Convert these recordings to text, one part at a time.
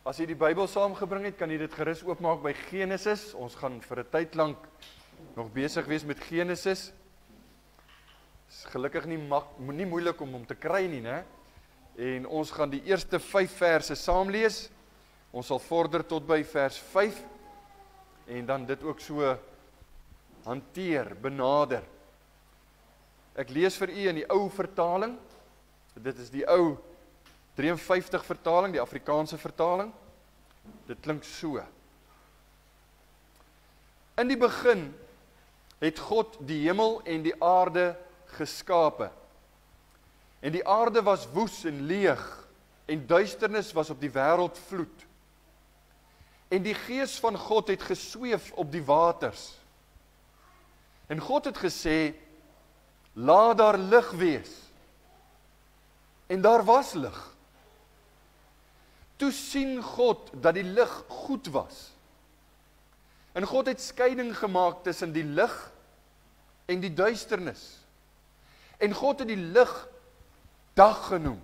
As jy die Bybel saamgebring het, kan jy dit gerus oopmaak by Genesis. Ons gaan vir 'n tyd lank nog besig wees met Genesis. Is gelukkig nie moeilik om hom te kry nie, né? En ons gaan die eerste 5 verse saam lees. Ons sal vorder tot by vers 5 en dan dit ook so hanteer, benader. Ek lees vir u in die ou vertaling. Dit is die ou 53 vertaling, die Afrikaanse vertaling. Dit klink so. In die begin het God die hemel en die aarde geskape. En die aarde was woes en leeg, en duisternis was op die wêreld vloed. En die Gees van God het gesweef op die waters. En God het gesê, laat daar lig wees. En daar was lig. Toe sien God dat die lig goed was. En God het skeiding gemaak tussen die lig en die duisternis. En God het die lig dag genoem.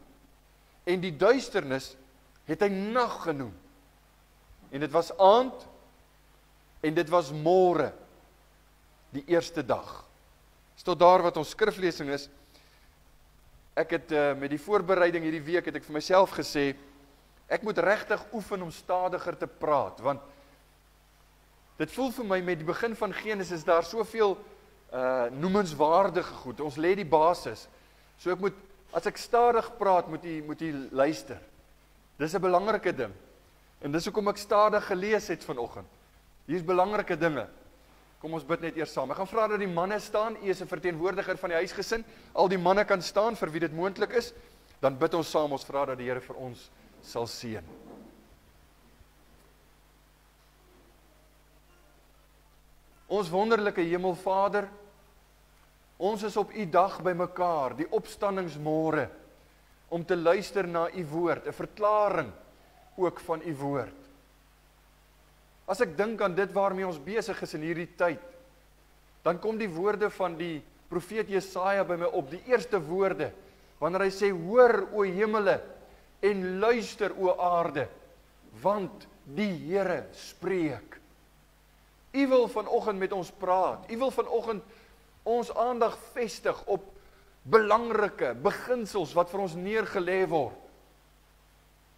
En die duisternis het hy nag genoem. En dit was aand en dit was môre, die eerste dag. Is tot daar wat ons skriflesing is. Ek het met die voorbereiding hierdie week het ek vir myself gesê, ek moet regtig oefen om stadiger te praat, want dit voel vir my met die begin van Genesis daar soveel noemenswaardige goed. Ons lê die basis. So ek moet, as ek stadig praat, moet jy luister. Dis 'n belangrike ding. En dis hoekom ek stadig gelees het vanoggend. Hier is belangrike dinge. Kom ons bid net eers saam. Ek gaan vra dat die manne staan. U is 'n verteenwoordiger van die huisgesin. Al die manne kan staan vir wie dit moontlik is. Dan bid ons saam. Ons vra dat die Here vir ons sal seën. Ons wonderlike Hemelvader, ons is op u dag by mekaar, die opstandingsmôre, om te luister na u woord, 'n verklaring ook van u woord. As ek dink aan dit waarmee ons besig is in hierdie tyd, dan kom die woorde van die profeet Jesaja by my op, die eerste woorde, wanneer hy sê, hoor o hemele, en luister o aarde, want die Here spreek. U wil vanoggend met ons praat, u wil vanoggend ons aandag vestig op belangrike beginsels wat vir ons neergelê word.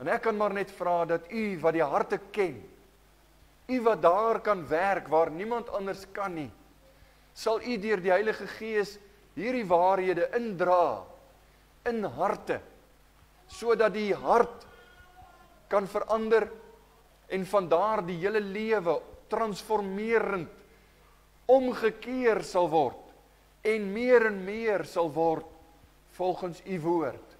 En ek kan maar net vra dat u wat die harte ken, u wat daar kan werk waar niemand anders kan nie, sal u deur die Heilige Gees hierdie waarhede indra in harte, sodat die hart kan verander en vandaar die hele lewe transformerend omgekeer sal word en meer sal word volgens u woord,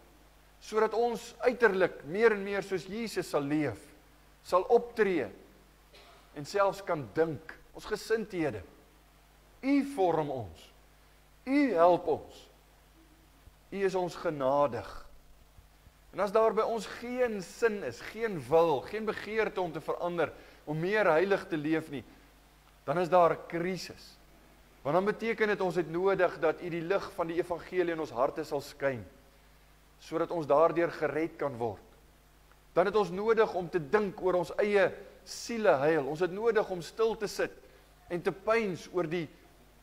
sodat ons uiterlik meer en meer soos Jesus sal leef, sal optree en selfs kan dink, ons gesindhede. U vorm ons, u help ons, u is ons genadig. En as daar by ons geen sin is, geen wil, geen begeerte om te verander, om meer heilig te leef nie, dan is daar 'n krisis. Want dan beteken dit ons het nodig dat u die lig van die evangelie in ons harte sal skyn, sodat ons daardeur gered kan word. Dan het ons nodig om te dink oor ons eie sieleheil. Ons het nodig om stil te sit en te pyns oor die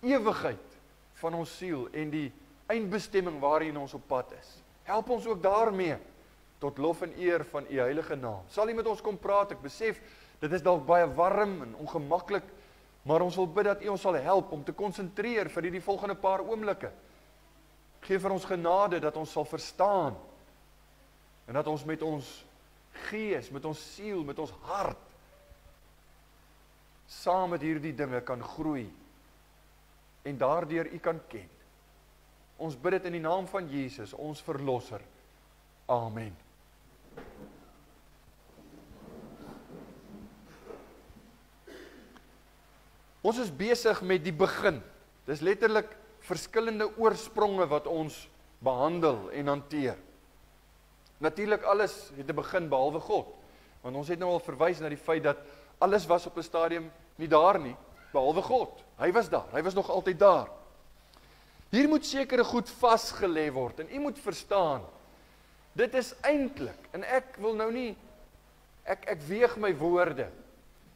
ewigheid van ons siel en die eindbestemming waarin ons op pad is. Help ons ook daarmee, tot lof en eer van u heilige naam. Sal u met ons kom praat, ek besef, dit is dalk baie warm en ongemaklik, maar ons wil bid dat u ons sal help om te konsentreer vir hierdie volgende paar oomblikke. Geef vir ons genade dat ons sal verstaan, en dat ons met ons gees, met ons siel, met ons hart, saam met hierdie dinge kan groei, en daardeur u kan ken. Ons bid dit in die naam van Jesus, ons verlosser. Amen. Ons is besig met die begin. Dis letterlik verskillende oorspronge wat ons behandel en hanteer. Natuurlik alles het 'n begin behalwe God. Want ons het nou al verwys na die feit dat alles was op 'n stadium nie daar nie, behalwe God. Hy was daar, hy was nog altyd daar. Hier moet sekere goed vasgelê word en u moet verstaan, dit is eintlik, en ek wil nou nie Ek weeg my woorde.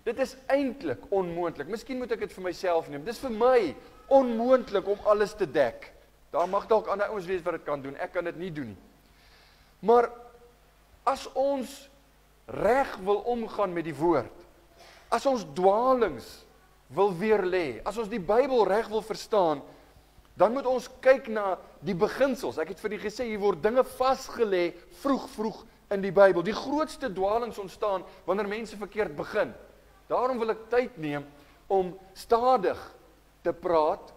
Dit is eintlik onmoontlik. Miskien moet ek dit vir myself neem. Dit is vir my onmoontlik om alles te dek. Daar mag dalk ander ouens wees wat dit kan doen. Ek kan dit nie doen nie. Maar as ons reg wil omgaan met die woord, as ons dwalings wil weerlê, as ons die Bybel reg wil verstaan, dan moet ons kyk na die beginsels. Ek het vir u gesê, hier word dinge vasgelê vroeg in die Bybel. Die grootste dwalings ontstaan wanneer mense verkeerd begin. Daarom wil ek tyd neem om stadig te praat,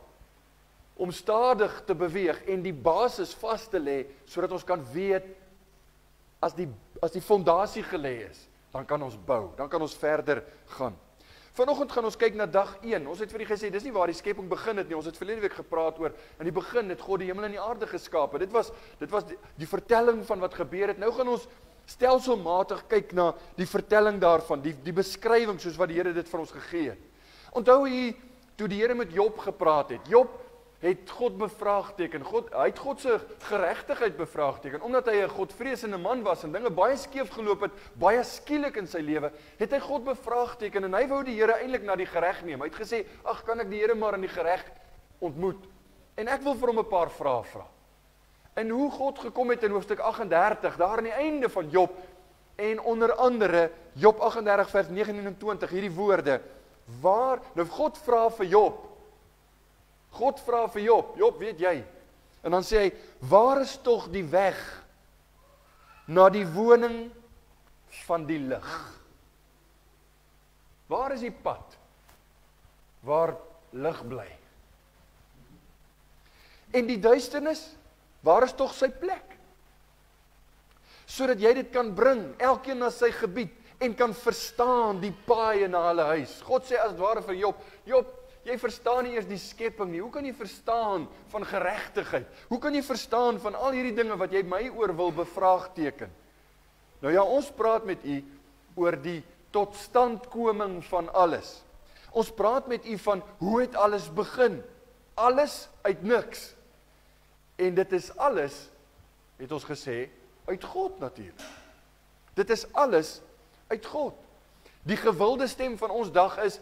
om stadig te beweeg en die basis vas te lê, sodat ons kan weet, as die fondasie gelê is, dan kan ons bou, dan kan ons verder gaan. Vanoggend gaan ons kyk na dag 1. Ons het vir julle gesê, dis nie waar die skepping begin het nie. Ons het verlede week gepraat oor, in die begin het God die hemel en die aarde geskape. Dit was die vertelling van wat gebeur het. Nou gaan ons stelselmatig kyk na die vertelling daarvan, die beskrywing soos wat die Here dit vir ons gegee het. Onthou hier, toe die Here met Job gepraat het, Job het God bevraagteken, hy het God se geregtigheid bevraagteken, omdat hy 'n godvreesende man was en dinge baie skeef geloop het, baie skielik in sy lewe, het hy God bevraagteken en hy wou die Here eintlik na die gereg neem. Hy het gesê, ag, kan ek die Here maar in die gereg ontmoet? En ek wil vir hom 'n paar vrae vra. En hoe God gekom het in hoofstuk 38, daar aan die einde van Job, en onder andere, Job 38 vers 29, hierdie woorde, nou God vra vir Job, Job, weet jy? En dan sê hy, waar is tog die weg na die woning van die lig? Waar is die pad waar lig bly? En die duisternis, waar is tog sy plek? Sodat jy dit kan bring, elkeen na sy gebied, en kan verstaan die paaie na hulle huis. God sê as het ware vir Job, jy verstaan nie eers die skepping nie. Hoe kan jy verstaan van geregtigheid? Hoe kan jy verstaan van al hierdie dinge wat jy my oor wil bevraagteken? Nou ja, ons praat met u oor die totstandkoming van alles. Ons praat met u van hoe het alles begin? Alles uit niks. En dit is alles, het ons gesê, uit God natuurlik. Dit is alles uit God. Die gewilde stem van ons dag is,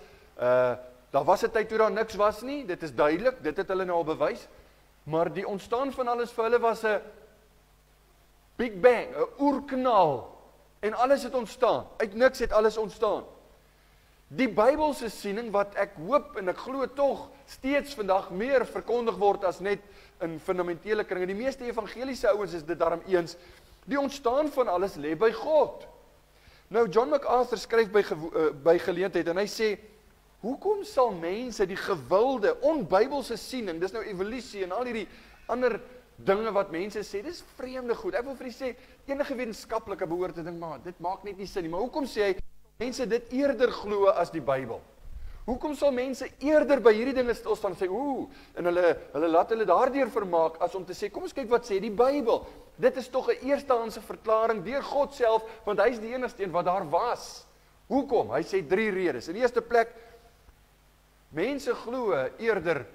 daar was 'n tyd toe daar niks was nie, dit is duidelik, dit het hulle nou al bewys, maar die ontstaan van alles vir hulle was 'n Big Bang, 'n oerknal, en alles het ontstaan, uit niks het alles ontstaan. Die Bybelse siening wat ek hoop en ek glo tog steeds vandag meer verkondig word as net in fundamentele kringe, die meeste evangeliese ouens is dit daarom eens, die ontstaan van alles lê by God. Nou John MacArthur skryf by geleentheid en hy sê, hoekom sal mense die gewilde, onbybelse siening, dis nou evolusie en al hierdie ander dinge wat mense sê, dis vreemde goed. Ek wil vir u sê, enige wetenskaplike behoort te dink, maar dit maak net nie sin nie. Maar hoekom sê hy, mense dit eerder glo as die Bybel? Hoekom sal mense eerder by hierdie dinge stil staan en sê, en hulle laat hulle daardeur vermaak, as om te sê, kom ons kyk wat sê die Bybel. Dit is tog 'n eerstehandse verklaring deur God self, want hy is die enigste een wat daar was. Hoekom? Hy sê 3 redes. In die eerste plek, mense glo eerder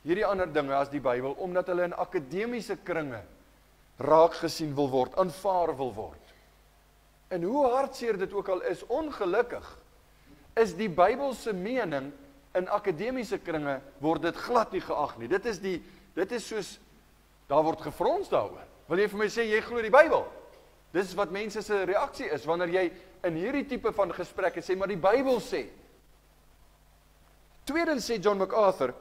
hierdie ander dinge as die Bybel, omdat hulle in akademiese kringe raak gesien wil word, aanvaar wil word. En hoe hartseer dit ook al is, ongelukkig, is die Bybelse mening in akademiese kringe, word dit glad nie geag nie. Dit is soos, daar word gefrons daaroor. Wil jy vir my sê, jy glo die Bybel? Dis wat mense se reaksie is, wanneer jy in hierdie tipe van gesprekke sê, maar die Bybel sê. Tweedens sê John MacArthur,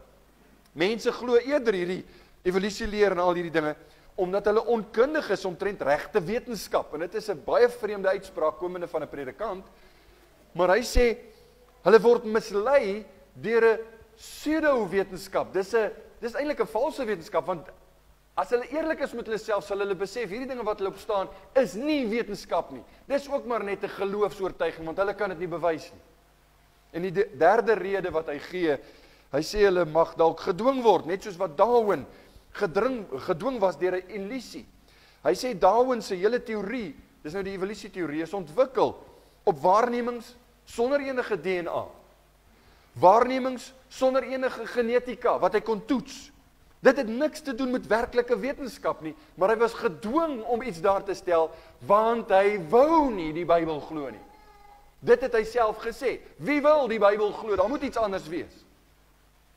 mense glo eerder hierdie evolusieleer en al hierdie dinge, omdat hulle onkundig is omtrent regte wetenskap, en dit is 'n baie vreemde uitspraak komende van 'n predikant, maar hy sê, hulle word mislei deur 'n pseudo-wetenskap. Dis eintlik 'n valse wetenskap, want as hulle eerlik is met hulle self, sal hulle besef, hierdie dinge wat hulle op staan, is nie wetenskap nie. Dis ook maar net 'n geloofsoortuiging, want hulle kan dit nie bewys nie. En die derde rede wat hy gee, hy sê hulle mag dalk gedwing word, net soos wat Darwin gedwing was deur 'n illusie. Hy sê Darwin se hele teorie, dis nou die evolusieteorie, is ontwikkel op waarnemings sonder enige DNA. Waarnemings sonder enige genetika, wat hy kon toets. Dit het niks te doen met werklike wetenskap nie, maar hy was gedwing om iets daar te stel, want hy wou nie die Bybel glo nie. Dit het hy self gesê. Wie wil die Bybel glo? Daar moet iets anders wees.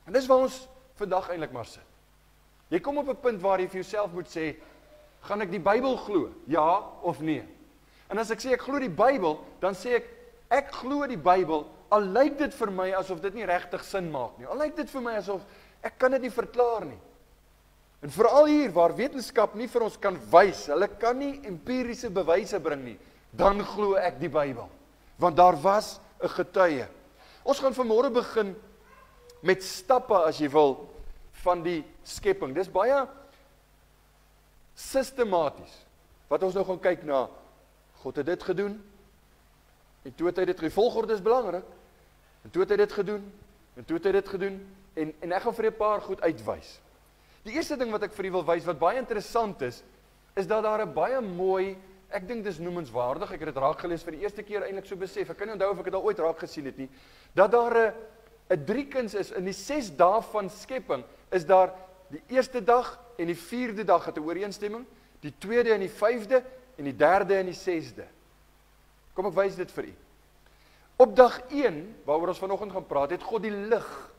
En dis waar ons vandag eintlik maar sit. Jy kom op 'n punt waar jy vir jouself moet sê, gaan ek die Bybel glo? Ja of nee? En as ek sê ek glo die Bybel, dan sê ek glo die Bybel, al lyk dit vir my asof dit nie regtig sin maak nie. Al lyk dit vir my asof ek kan dit nie verklaar nie. En veral hier waar wetenskap nie vir ons kan wys, hulle kan nie empiriese bewyse bring nie, dan glo ek die Bybel. Want daar was 'n getuie. Ons gaan vanmôre begin met stappe, as jy wil, van die skepping. Dis baie sistematies, wat ons nou gaan kyk na, God het dit gedoen, en toe het hy dit, die volgorde is belangrik, en toe het hy dit gedoen, en toe het hy dit gedoen, en ek gaan vir 'n paar goed uitwys. Die eerste ding wat ek vir u wil wys, wat baie interessant is dat daar 'n baie mooi, ek dink dis noemenswaardig, ek het dit raak gelees vir die eerste keer eintlik so besef, ek kan nie onthou of ek dit al ooit raak gesien het nie, dat daar 'n driekuns is, in die 6 dae van skepping, is daar die eerste dag en die 4de dag het 'n ooreenstemming, die 2de en die 5de, en die 3de en die 6de. Kom ek wys dit vir u. Op dag 1, waaroor ons vanoggend gaan praat, het God die lig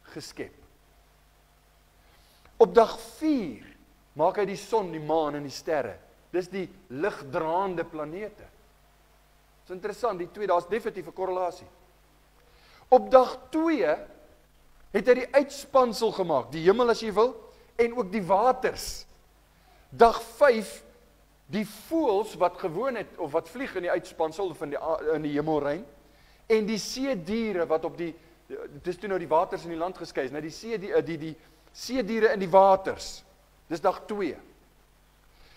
geskep. Op dag 4 maak hy die son, die maan en die sterre. Dis die ligdraande planete. Dit is interessant, die twee, daar's definitief 'n korrelasie. Op dag 2 het hy die uitspansel gemaak, die hemel as jy wil, en ook die waters. Dag 5, die voëls wat gewoon het, of wat vlieg in die uitspansel, of in die hemelruim, en die seediere wat op die, dit is toe nou die waters in die land geskei is, nou die seediere in die waters. Dis dag 2.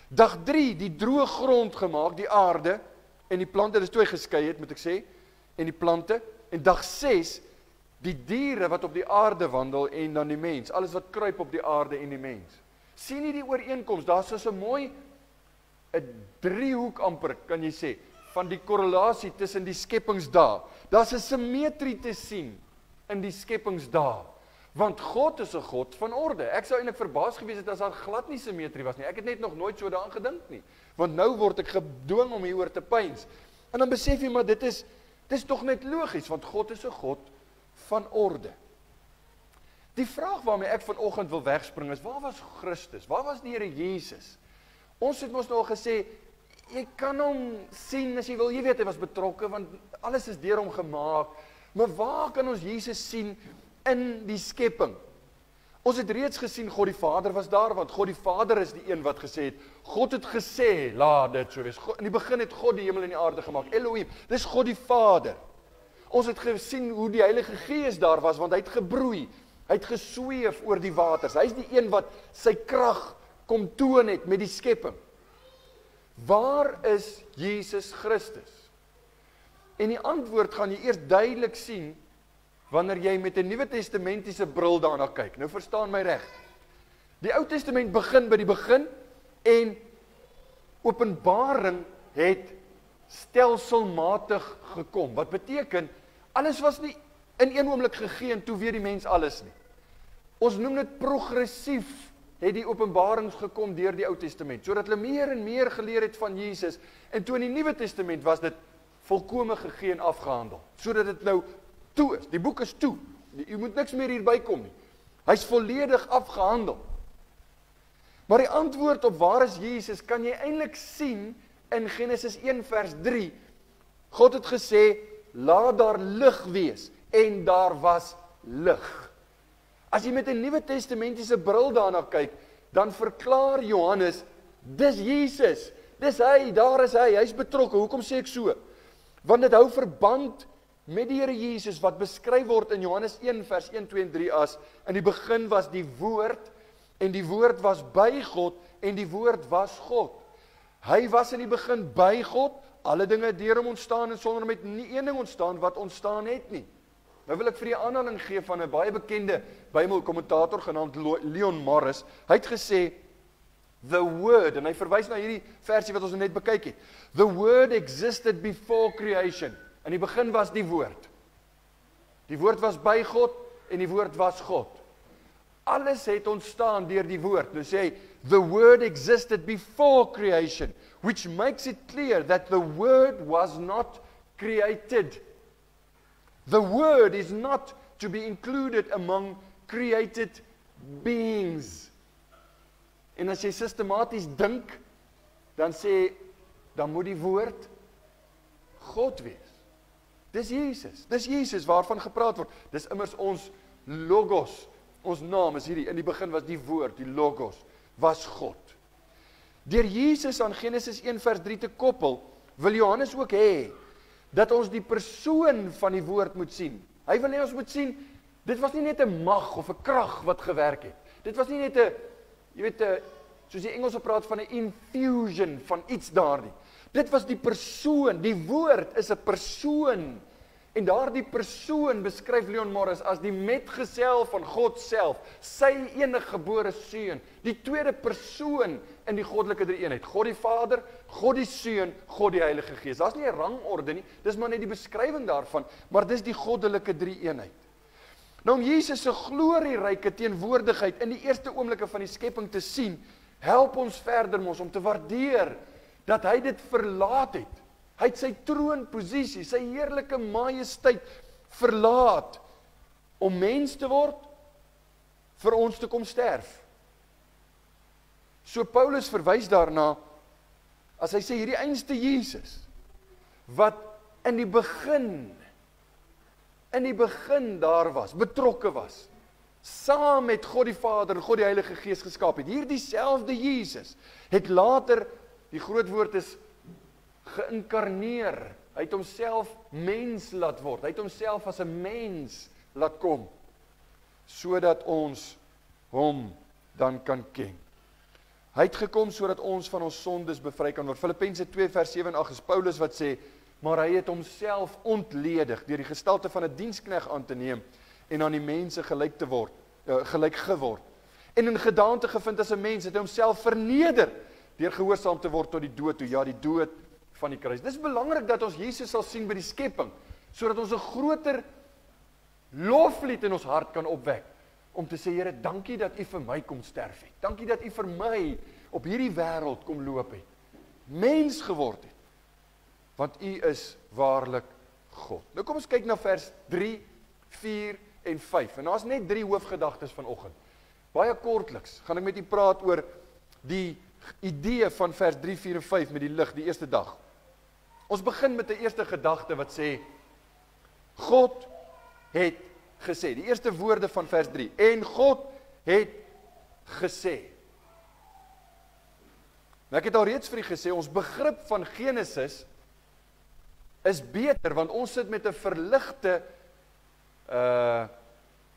Dag 3, die droë grond gemaak, die aarde, en die plante, dis toe hy geskei het, moet ek sê, en die plante, en dag 6, die diere wat op die aarde wandel, en dan die mens, alles wat kruip op die aarde en die mens. Sien jy die ooreenkoms, daar is so 'n mooi, 'n driehoek amper, kan jy sê, van die korrelasie tussen die skepingsdae. Daar's 'n simmetrie te sien in die skepingsdae, want God is 'n God van orde. Ek sou eintlik verbaas gewees het as daar glad nie simmetrie was nie. Ek het net nog nooit so daaraan gedink nie, want nou word ek gedwing om hieroor te pyns. En dan besef jy, maar dit is tog net logies, want God is 'n God van orde. Die vraag waarmee ek vanoggend wil wegspring is, waar was Christus? Waar was die Here Jesus? Ons het mos nou al gesê, jy kan hom sien as jy wil, jy weet hy was betrokke, want alles is deur hom gemaak, maar waar kan ons Jesus sien in die skepping? Ons het reeds gesien, God die Vader was daar, want God die Vader is die een wat gesê het, God het gesê, laat dit so wees. In die begin het God die hemel en die aarde gemaak, Elohim, dis God die Vader. Ons het gesien hoe die Heilige Gees daar was, want hy het gebroei, hy het gesweef oor die waters, hy is die een wat sy krag kom toon het met die skepping. Waar is Jesus Christus? En die antwoord gaan jy eers duidelik sien, wanneer jy met 'n Nuwe Testamentiese bril daarna kyk. Nou verstaan my reg. Die Ou Testament begin by die begin, en Openbaring het stelselmatig gekom. Wat beteken, alles was nie in een oomblik gegee en toe weer die mens alles nie. Ons noem dit progressief, het die openbarings gekom deur die Ou Testament, sodat hulle meer en meer geleer het van Jesus, en toe in die Nuwe Testament was dit volkome gegee en afgehandel, sodat dit nou toe is, die boek is toe, jy moet niks meer hierby kom nie, hy is volledig afgehandel. Maar die antwoord op waar is Jesus, kan jy eintlik sien in Genesis 1 vers 3, God het gesê, laat daar lig wees, en daar was lig. As jy met 'n Nuwe Testamentiese bril daarna kyk, dan verklaar Johannes, dis Jesus, dis hy, daar is hy is betrokke. Hoekom sê ek so? Want dit hou verband met die Here Jesus, wat beskryf word in Johannes 1 vers 1, 2 en 3 as, in die begin was die woord, en die woord was by God, en die woord was God. Hy was in die begin by God, alle dinge het deur hom ontstaan, en sonder hom het nie een ding ontstaan wat ontstaan het nie. Nou wil ek vir die aanhaling gee van 'n baie bekende Bybelkommentator genaamd Leon Morris. Hy het gesê, the word, en hy verwys na hierdie versie wat ons net bekyk het, the word existed before creation. In die begin was die woord. Die woord was by God, en die woord was God. Alles het ontstaan deur die woord. Nou sê hy, the word existed before creation, which makes it clear that the word was not created. The Word is not to be included among created beings. En as jy sistematies dink, dan moet die Woord God wees. Dis Jesus waarvan gepraat word. Dis immers ons Logos. Ons naam is hierdie, in die begin was die Woord, die Logos, was God. Deur Jesus aan Genesis 1 vers 3 te koppel, wil Johannes ook hê, dat ons die persoon van die Woord moet sien. Hy wil hê ons moet sien, dit was nie net 'n mag of 'n krag wat gewerk het. Dit was nie net 'n, soos die Engelse praat van 'n infusion van iets daar nie. Dit was die persoon, die Woord is 'n persoon. En daardie persoon beskryf Leon Morris as die metgesel van God self, sy eniggebore seun, die tweede persoon in die goddelike drie-eenheid. God die Vader, God die Seun, God die Heilige Gees. Daar's nie 'n rangorde nie, dis maar net die beskrywing daarvan, maar dis die goddelike drie-eenheid. Nou om Jesus se glorieryke teenwoordigheid in die eerste oomblikke van die skepping te sien, help ons verder om te waardeer dat hy dit verlaat het. Hy het sy troonposisie, sy heerlike majesteit verlaat om mens te word, vir ons te kom sterf. So Paulus verwys daarna, as hy sê hierdie einste Jesus, wat in die begin daar was, betrokke was, saam met God die Vader en God die Heilige Gees geskaap het. Hierdie selfde Jesus het later, die groot woord is geïnkarneer. Hy het homself mens laat word. Hy het homself as 'n mens laat kom, sodat ons hom dan kan ken. Hy het gekom sodat ons van ons sondes bevry kan word. Filippense 2 vers 7 en 8 is Paulus wat sê, maar hy het homself ontledig deur die gestalte van 'n diensknegt aan te neem en aan die mense gelyk geword. En in gedaante gevind as 'n mens het hy homself verneder deur gehoorsaam te word tot die dood toe, ja, die dood van die kruis. Dis belangrik dat ons Jesus sal sien by die skepping, sodat ons 'n groter loflied in ons hart kan opwek, om te sê, Here, dankie dat U vir my kom sterf het. Dankie dat U vir my op hierdie wêreld kom loop het. Mens geword het. Want U is waarlik God. Nou kom ons kyk na vers 3, 4 en 5. En daar's net 3 hoofgedagtes vanoggend. Baie kortliks gaan ek met U praat oor die idee van vers 3, 4 en 5 met die lig, die eerste dag. Ons begin met die eerste gedagte wat sê, God het gesê, die eerste woorde van vers 3, en God het gesê. Nou ek het al reeds vir u gesê, ons begrip van Genesis is beter, want ons sit met 'n verligte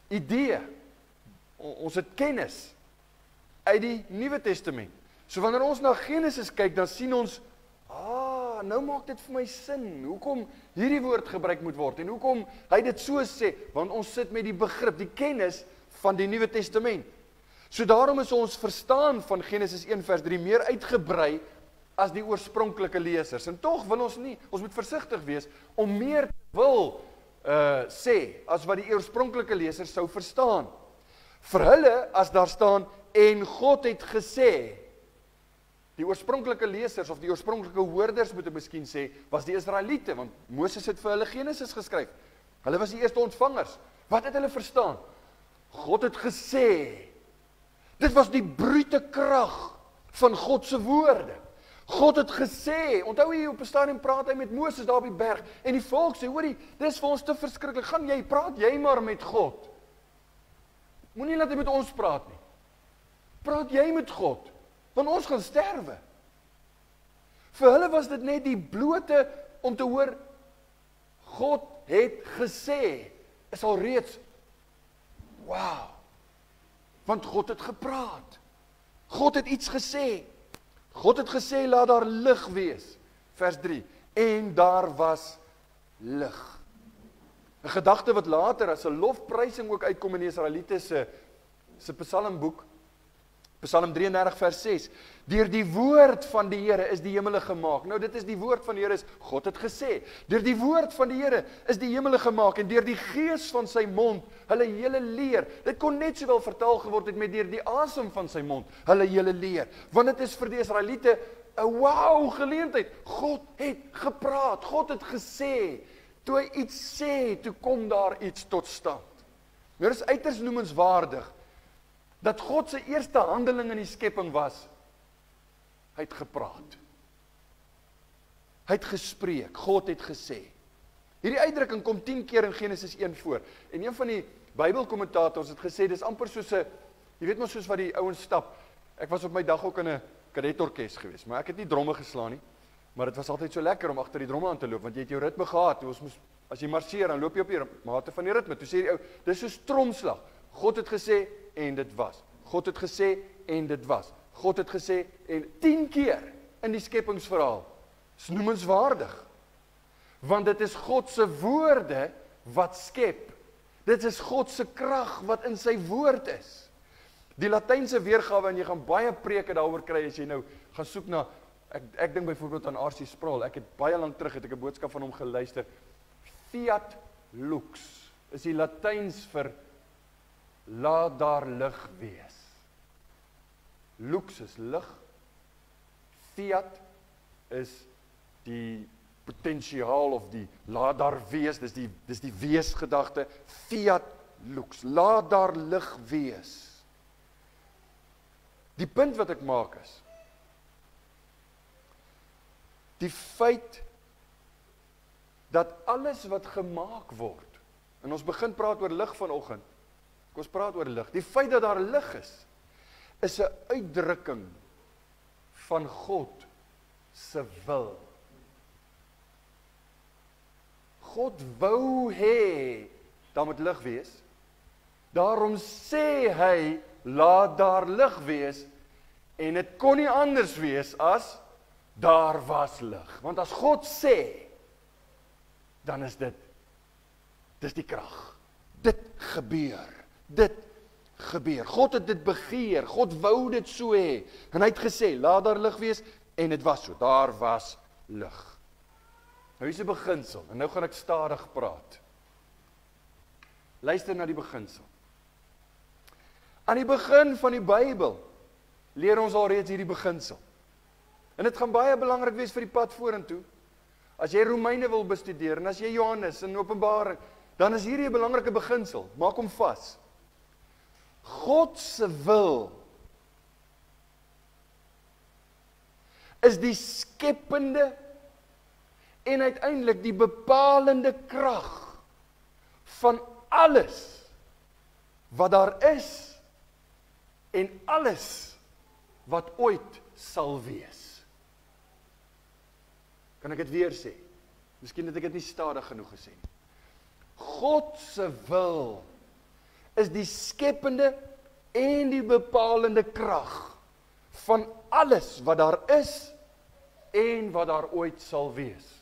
idee. Ons het kennis uit die Nuwe Testament. So wanneer ons na Genesis kyk, dan sien ons, nou maak dit vir my sin, hoekom hierdie woord gebruik moet word, en hoekom hy dit so sê, want ons sit met die begrip, die kennis van die Nuwe Testament. So daarom is ons verstaan van Genesis 1 vers 3 meer uitgebrei as die oorspronklike lesers. En tog wil ons nie, ons moet versigtig wees om meer te wil sê as wat die oorspronklike lesers sou verstaan. Vir hulle, as daar staan, en God het gesê, die oorspronklike lesers of die oorspronklike hoorders moet ek miskien sê, was die Israeliete, want Moses het vir hulle Genesis geskryf. Hulle was die eerste ontvangers. Wat het hulle verstaan? God het gesê. Dit was die brute krag van God se woorde. God het gesê, onthou jy op 'n stadium praat hy met Moses daar op die berg, en die volk sê, hoorie, dis vir ons te verskriklik, praat jy maar met God. Moenie laat hy met ons praat nie. Praat jy met God, want ons gaan sterwe. Vir hulle was dit net die blote om te hoor, God het gesê, is al reeds, wow, want God het gepraat. God het iets gesê. God het gesê, laat daar lig wees. Vers 3, en daar was lig. 'n gedagte wat later as 'n lofprysing ook uitkom in die Israeliete se psalmboek, Psalm 33 vers 6, deur die woord van die Here is die hemele gemaak. Nou dit is die woord van die Here, is God het gesê. Deur die woord van die Here is die hemele gemaak, en deur die gees van sy mond, hulle hele leer. Dit kon net sowel vertaal geword het met deur die asem van sy mond, hulle hele leer. Want dit is vir die Israeliete 'n wow geleentheid. God het gepraat, God het gesê. Toe hy iets sê, toe kom daar iets tot stand. Nou is uiters noemenswaardig dat God se eerste handeling in die skepping was, hy het gepraat. Hy het gespreek, God het gesê. Hierdie uitdrukking kom 10 keer in Genesis 1 voor. En een van die Bybelkommentators het gesê, dis amper soos 'n, jy weet maar soos wat die ouens stap. Ek was op my dag ook in 'n kadetorkes geweest, maar ek het nie dromme geslaan nie. Maar dit was altyd so lekker om agter die dromme aan te loop, want jy het jou ritme gehad. Ons moes, as jy marseer, dan loop jy op die mate van die ritme. Toe sê die ou, dis soos tromslag. God het gesê en dit was. God het gesê en dit was. God het gesê en 10 keer in die skepingsverhaal. Dis noemenswaardig. Want dit is God se woorde wat skep. Dit is God se krag wat in sy woord is. Die Latynse weergawe, en jy gaan baie preke daaroor kry as jy nou gaan soek na, ek dink byvoorbeeld aan R.C. Sproul, ek het baie lank terug, het ek 'n boodskap van hom geluister. Fiat lux is die Latyns vir laat daar lig wees. Lux is lig, fiat is die potensiaal of die laat daar wees, dis die weesgedagte, fiat lux, laat daar lig wees. Die punt wat ek maak is, die feit dat alles wat gemaak word, en ons begin praat oor lig vanoggend, ons praat oor lig, die feit dat daar lig is 'n uitdrukking van God se wil. God wou hê, daar moet lig wees, daarom sê hy, laat daar lig wees, en dit kon nie anders wees as, daar was lig. Want as God sê, dan is dis die krag. Dit gebeur. God het dit begeer, God wou dit so hê, en hy het gesê, laat daar lig wees, en dit was so, daar was lig. Nou hier is 'n beginsel, en nou gaan ek stadig praat. Luister na die beginsel. Aan die begin van die Bybel, leer ons al reeds hierdie beginsel. En dit gaan baie belangrik wees vir die pad vorentoe. As jy Romeine wil bestudeer, en as jy Johannes en Openbaring, dan is hierdie 'n belangrike beginsel, maak hom vas. God se wil is die skepende en uiteindelik die bepalende krag van alles wat daar is en alles wat ooit sal wees. Kan ek dit weer sê? Miskien het ek dit nie stadig genoeg gesê nie. God se wil is die skepende en die bepalende krag van alles wat daar is en wat daar ooit sal wees.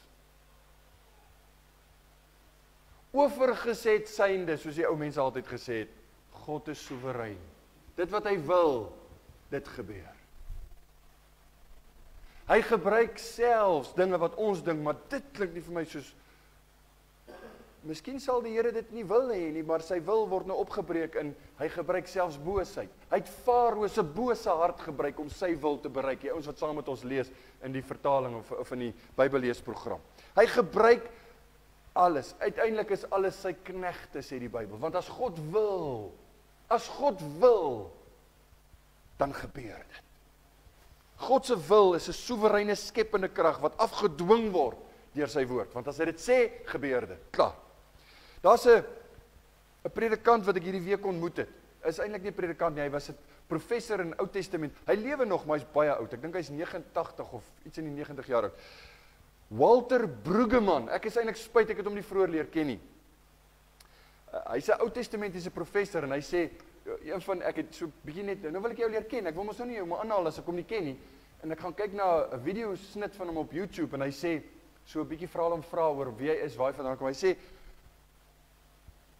Oorgeset synde, soos die ou mense altyd gesê het, God is soewerein. Dit wat hy wil, dit gebeur. Hy gebruik selfs dinge wat ons dink, maar dit klink nie vir my soos, miskien sal die Here dit nie wil hê nie, maar sy wil word nou opgebreek en hy gebruik selfs boosheid. Hy het Farao se bose hart gebruik om sy wil te bereik. Die ouens wat saam met ons lees in die vertaling of in die Bybelleesprogram. Hy gebruik alles. Uiteindelik is alles sy knegte, sê die Bybel. Want as God wil, dan gebeur dit. God se wil is 'n soewereine skepende krag wat afgedwing word deur sy woord. Want as hy dit sê, gebeur dit. Klaar. Daar's 'n predikant wat ek hierdie week ontmoet het. Is eintlik nie 'n predikant nie, hy was 'n professor in Ou Testament. Hy lewe nog, maar hy's baie oud. Ek dink hy's 89 of iets in die 90 jaar oud. Walter Brueggemann. Ek is eintlik spyt ek het hom nie vroeër leer ken nie. Hy's 'n Ou Testamentiese professor en hy sê ek het so bietjie net nou wil ek jou leer ken. Ek wil mos nou nie jou maar aanhaal as ek hom nie ken nie. En ek gaan kyk na 'n video snit van hom op YouTube en hy sê so 'n bietjie vra oor wie hy is, waar hy vandaan kom. Hy sê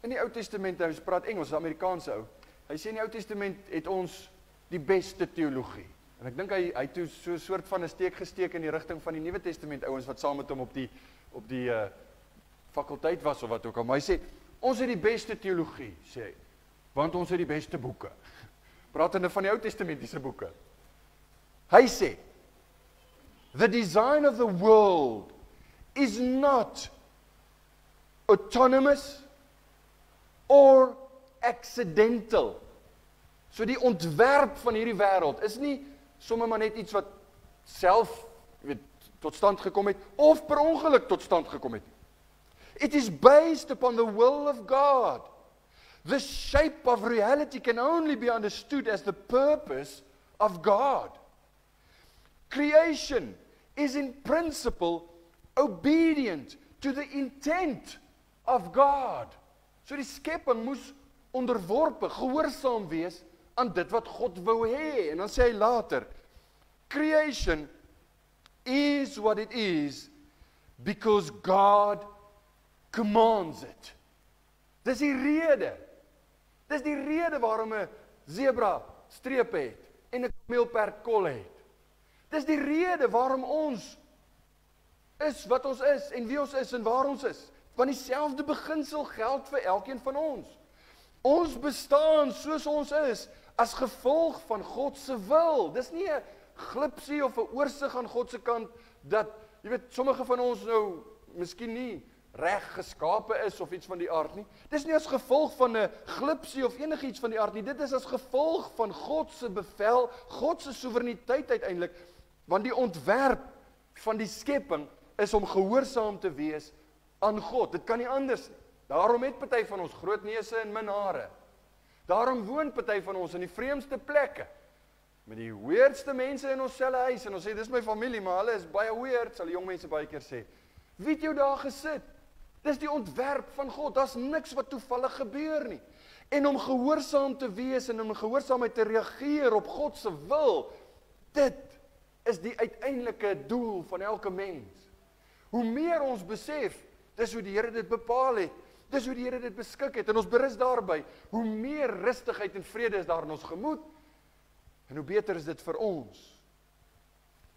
in die Ou Testament, hy praat Engels, 'n Amerikaanse ou. Hy sê in die Ou Testament het ons die beste teologie. En ek dink hy het toe so 'n soort van 'n steek gesteek in die rigting van die Nuwe Testament ouens wat saam met hom op die fakulteit was of wat ook al. Maar hy sê ons het die beste teologie, sê hy, want ons het die beste boeke. Pratende van die Ou Testamentiese boeke. Hy sê the design of the world is not autonomous or accidental. So die ontwerp van hierdie wêreld is nie sommer maar net iets wat self tot stand gekom het, of per ongeluk tot stand gekom het. It is based upon the will of God. The shape of reality can only be understood as the purpose of God. Creation is in principle obedient to the intent of God. So die skepping moes onderworpe, gehoorsaam wees aan dit wat God wou hê. En dan sê hy later, creation is what it is because God commands it. Dis die rede. Dis die rede waarom 'n zebra strepe het en 'n kameelperd kolle het. Dis die rede waarom ons is wat ons is en wie ons is en waar ons is. Want dieselfde beginsel geld vir elkeen van ons. Ons bestaan soos ons is as gevolg van God se wil. Dis nie 'n glipsie of 'n oorsig aan God se kant dat, jy weet, sommige van ons nou miskien nie reg geskape is of iets van die aard nie. Dis nie as gevolg van 'n glipsie of enigiets van die aard nie. Dit is as gevolg van God se bevel, God se soewereiniteit uiteindelik, want die ontwerp van die skepping is om gehoorsaam te wees aan God. Dit kan nie anders nie. Daarom het party van ons groot neuse en min hare. Daarom woon party van ons in die vreemdste plekke, met die weirdste mense in ons selfe huis, en ons sê, dis my familie, maar hulle is baie weird, sal die jong mense baie keer sê. Wie het jou daar gesit? Dis die ontwerp van God, daar's niks wat toevallig gebeur nie. En om gehoorsaam te wees, en om gehoorsaamheid te reageer op God se wil, dit is die uiteindelike doel van elke mens. Hoe meer ons besef, dis hoe die Here dit bepaal het, dis hoe die Here dit beskik het, en ons berus daarby, hoe meer rustigheid en vrede is daar in ons gemoed, en hoe beter is dit vir ons.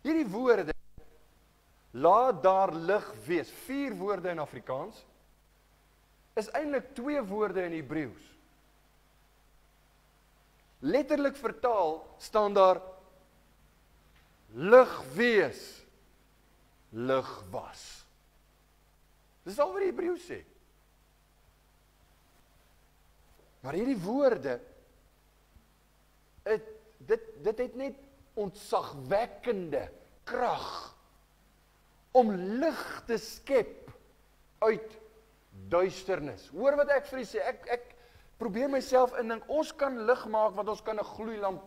Hierdie woorde, laat daar lig wees, 4 woorde in Afrikaans, is eintlik 2 woorde in Hebreëus. Letterlik vertaal staan daar, lig wees, lig was. Dis al wat die Hebreëus sê. Maar hierdie woorde, dit het net ontzagwekkende krag om lig te skep uit duisternis. Hoor wat ek vir u sê, ek probeer myself indink, ons kan lig maak, want ons kan 'n gloeilamp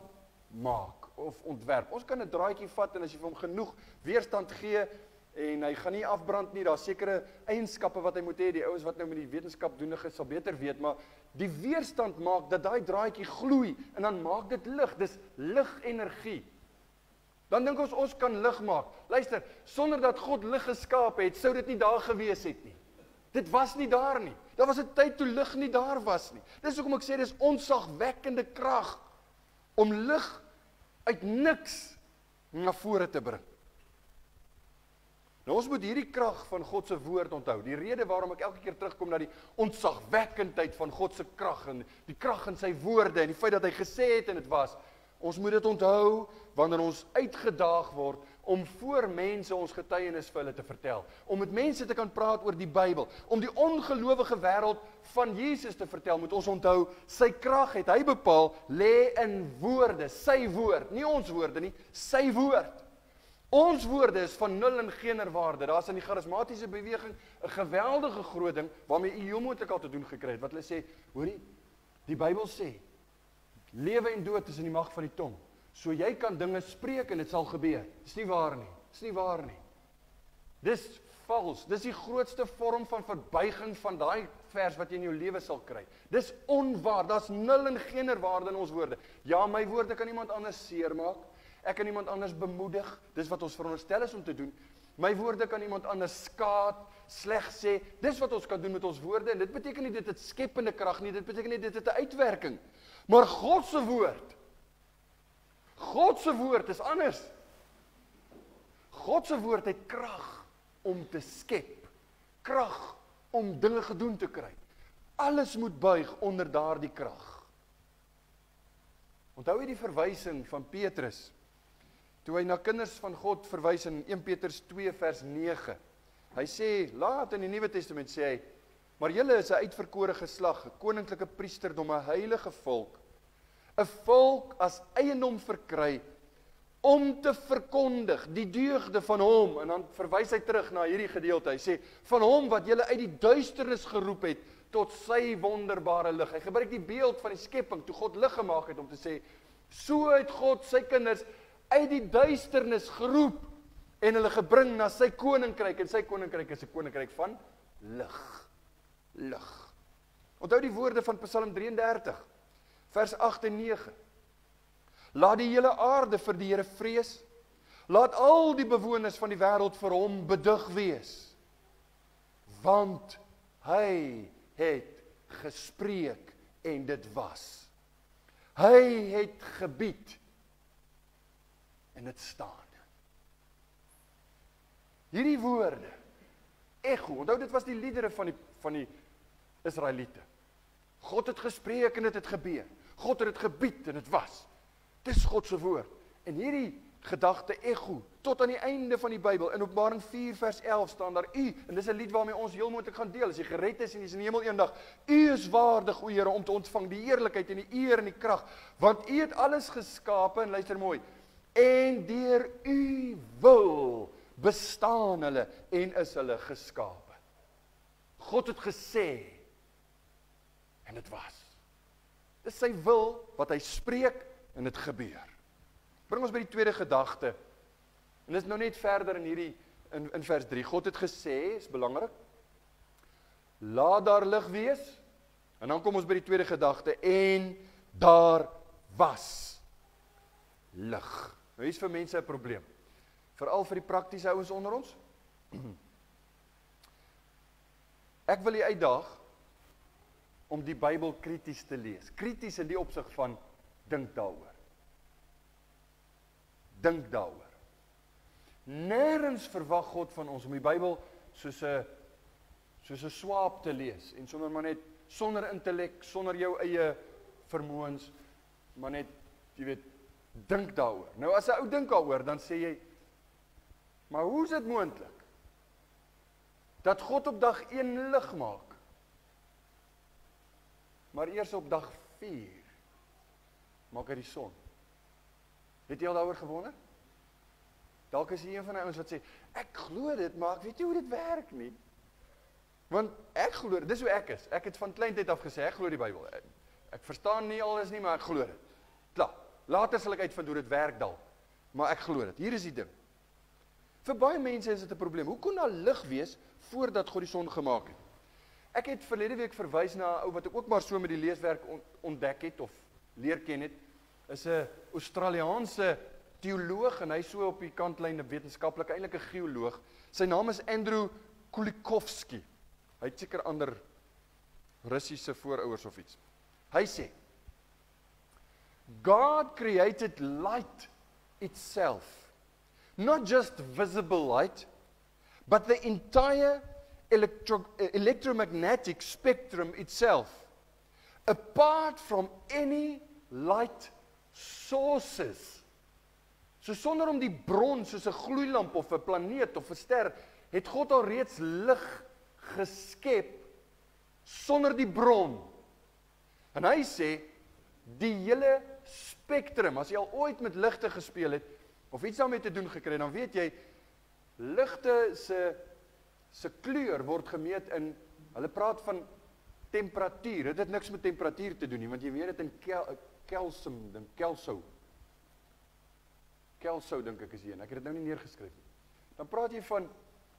maak, of ontwerp. Ons kan 'n draadjie vat, en as jy vir hom genoeg weerstand gee, en hy gaan nie afbrand nie, daar sekere eienskappe wat hy moet hê, die ouens wat nou met die wetenskap doenig is, sal beter weet, maar die weerstand maak, dat daai draadjie gloei, en dan maak dit lig, dis ligenergie. Dan dink ons kan lig maak. Luister, sonder dat God lig geskaap het, sou dit nie daar gewees het nie. Dit was nie daar nie. Daar was 'n tyd toe lig nie daar was nie. Dis hoekom ek sê, dis ontzagwekkende krag om lig uit niks na vore te bring. Nou ons moet hierdie krag van God se woord onthou. Die rede waarom ek elke keer terugkom na die ontzagwekkendheid van God se krag, en die krag in sy woorde, en die feit dat hy gesê het en dit was, ons moet dit onthou wanneer ons uitgedaag word om voor mense ons getuienis vir hulle te vertel, om met mense te kan praat oor die Bybel, om die ongelowige wêreld van Jesus te vertel, moet ons onthou, sy krag het hy bepaal, lê in woorde, sy woord, nie ons woorde nie, sy woord. Ons woorde is van nul en geen waarde. Daar is in die charismatiese beweging 'n geweldige groot ding, waarmee u heel moontlik al te doen gekry het, wat hulle sê, hoorie, die Bybel sê, lewe en dood is in die mag van die tong. So jy kan dinge spreek en dit sal gebeur. Dis nie waar nie. Dis nie waar nie. Dis vals. Dis die grootste vorm van verbuiging van daai vers wat jy in jou lewe sal kry. Dis onwaar. Daar's nul en geen waarde in ons woorde. Ja, my woorde kan iemand anders seermaak. Ek kan iemand anders bemoedig. Dis wat ons veronderstel is om te doen. My woorde kan iemand anders skaad, sleg sê. Dis wat ons kan doen met ons woorde. En dit beteken nie dit het skepende krag nie. Dit beteken nie dit het 'n uitwerking. Maar God se woord is anders. God se woord het krag om te skep. Krag om dinge gedoen te kry. Alles moet buig onder daardie krag. Onthou jy die verwysing van Petrus toe hy na kinders van God verwys in 1 Petrus 2 vers 9. Hy sê, laat in die Nuwe Testament sê hy, maar julle is 'n uitverkore geslag, 'n koninklike priesterdom, 'n heilige volk, 'n volk as eiendom verkry, om te verkondig die deugde van hom, en dan verwys hy terug na hierdie gedeelte, hy sê, van hom wat julle uit die duisternis geroep het, tot sy wonderbare lig. Hy gebruik die beeld van die skepping, toe God lig gemaak het, om te sê, so het God sy kinders uit die duisternis geroep, en hulle gebring na sy koninkryk, en sy koninkryk is 'n koninkryk van lig. Lig. Onthou die woorde van Psalm 33, vers 8 en 9. Laat die hele aarde vir die Here vrees, laat al die bewoners van die wêreld vir hom bedig wees, want hy het gespreek en dit was. Hy het gebied en dit staan. Hierdie woorde, echo, onthou dit was die liedere van die Israeliete. God het gespreek en dit het gebeur. God het dit gebied en dit was. Dis God se woord. En hierdie gedagte echo, tot aan die einde van die Bybel, in Openbaring 4 vers 11 staan daar, U, en dis 'n lied waarmee ons heel moontlik gaan deel, as jy gered is en jy is in die hemel eendag, U is waardig, o Here, om te ontvang die heerlikheid en die eer en die krag, want U het alles geskape, en luister mooi, en deur U wil bestaan hulle en is hulle geskape. God het gesê, en dit was. Dis sy wil, wat hy spreek, en dit gebeur. Bring ons by die tweede gedagte, en dit is nou net verder in hierdie, in vers 3, God het gesê, is belangrik, laat daar lig wees, en dan kom ons by die tweede gedagte, en daar was lig. Nou hier is vir mense 'n probleem, veral vir die praktiese ouens onder ons. Ek wil jy uitdaag, om die Bybel krities te lees, krities in die opsig van, dink daaroor. Dink daaroor. Nêrens verwag God van ons om die Bybel soos 'n swaap te lees en sommer maar net sonder intellek, sonder jou eie vermoëns, maar net, jy weet, dink daaroor. Nou as 'n ou dink daaroor, dan sê jy, maar hoe is dit moontlik dat God op dag 1 lig maak, maar eers op dag 4 maak hy die son? Het jy al daaroor gewonder? Dalk is jy een van die ouens wat sê, ek glo dit, maar ek weet nie hoe dit werk nie. Want ek glo dit, dis hoe ek is. Ek het van kleintyd af gesê, ek glo die Bybel. Ek verstaan nie alles nie, maar ek glo dit. Klaar, later sal ek uitvind hoe dit werk dalk, maar ek glo dit. Hier is die ding. Vir baie mense is dit 'n probleem. Hoe kon daar lig wees voordat God die son gemaak het? Ek het verlede week verwys na 'n ou wat ek ook maar so met die leeswerk ontdek het of leer ken het. Is 'n Australiaanse teoloog en hy so op die kantlyn 'n wetenskaplike, eintlik 'n geoloog. Sy naam is Andrew Kulikovsky. Hy het seker ander Russiese voorouers of iets. Hy sê, God created light itself. Not just visible light, but the entire electromagnetic spectrum itself, apart from any light sources. So sonder om die bron, soos 'n gloeilamp of 'n planeet of 'n ster, het God al reeds lig geskep sonder die bron. En hy sê, die hele spektrum, as jy al ooit met ligte gespeel het, of iets daarmee te doen gekry, dan weet jy, ligte se kleur word gemeet in, hulle praat van temperatuur, dit het niks met temperatuur te doen nie, want jy weet dit in Kelso dink ek is hier, ek het dit nou nie neergeskryf nie. Dan praat jy van